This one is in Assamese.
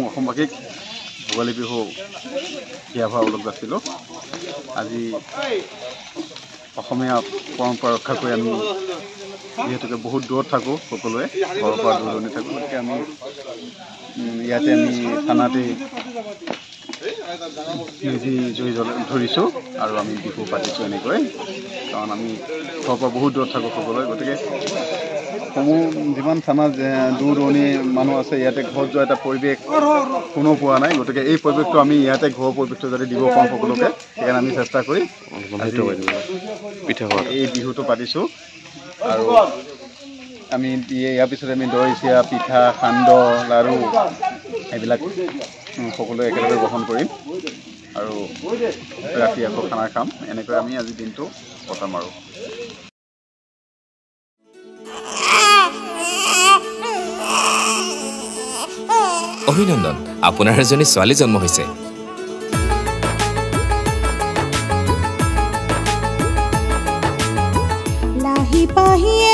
অসমবাসীক ভোগালী বিহু হিয়া ভৰা উলগ যাছিলোঁ। আজি অসমীয়া পৰম্পৰা ৰক্ষা কৰি আমি যিহেতুকে বহুত দূৰত থাকোঁ, সকলোৱে ঘৰৰ পৰা দূৰণি থাকোঁ, গতিকে আমি ইয়াতে আমি থানাতেই মেজি জুই ধৰিছোঁ আৰু আমি বিহু পাতিছোঁ এনেকৈ, কাৰণ আমি ঘৰৰ পৰা বহুত দূৰত থাকোঁ সকলোৱে। গতিকে সমূহ যিমান থানা দূৰ দূৰণি মানুহ আছে, ইয়াতে ঘৰত যোৱা এটা পৰিৱেশ কোনো পোৱা নাই। গতিকে এই পৰিৱেশটো আমি ইয়াতে ঘৰৰ পৰিৱেশটো যাতে দিব পাৰোঁ সকলোকে, সেইকাৰণে আমি চেষ্টা কৰি এই বিহুটো পাতিছোঁ। আৰু আমি ইয়াৰ পিছতে আমি দৈ চিৰা, পিঠা, সান্দহ, লাড়ু এইবিলাক সকলোৱে একেলগে গ্ৰহণ কৰিম আৰু ৰাতি আকৌ খানা খাম। এনেকৈ আমি আজি দিনটো কটাম আৰু। অভিনন্দন, আপোনাৰ এজনী ছোৱালী জন্ম হৈছে। লাহি পাহিয়ে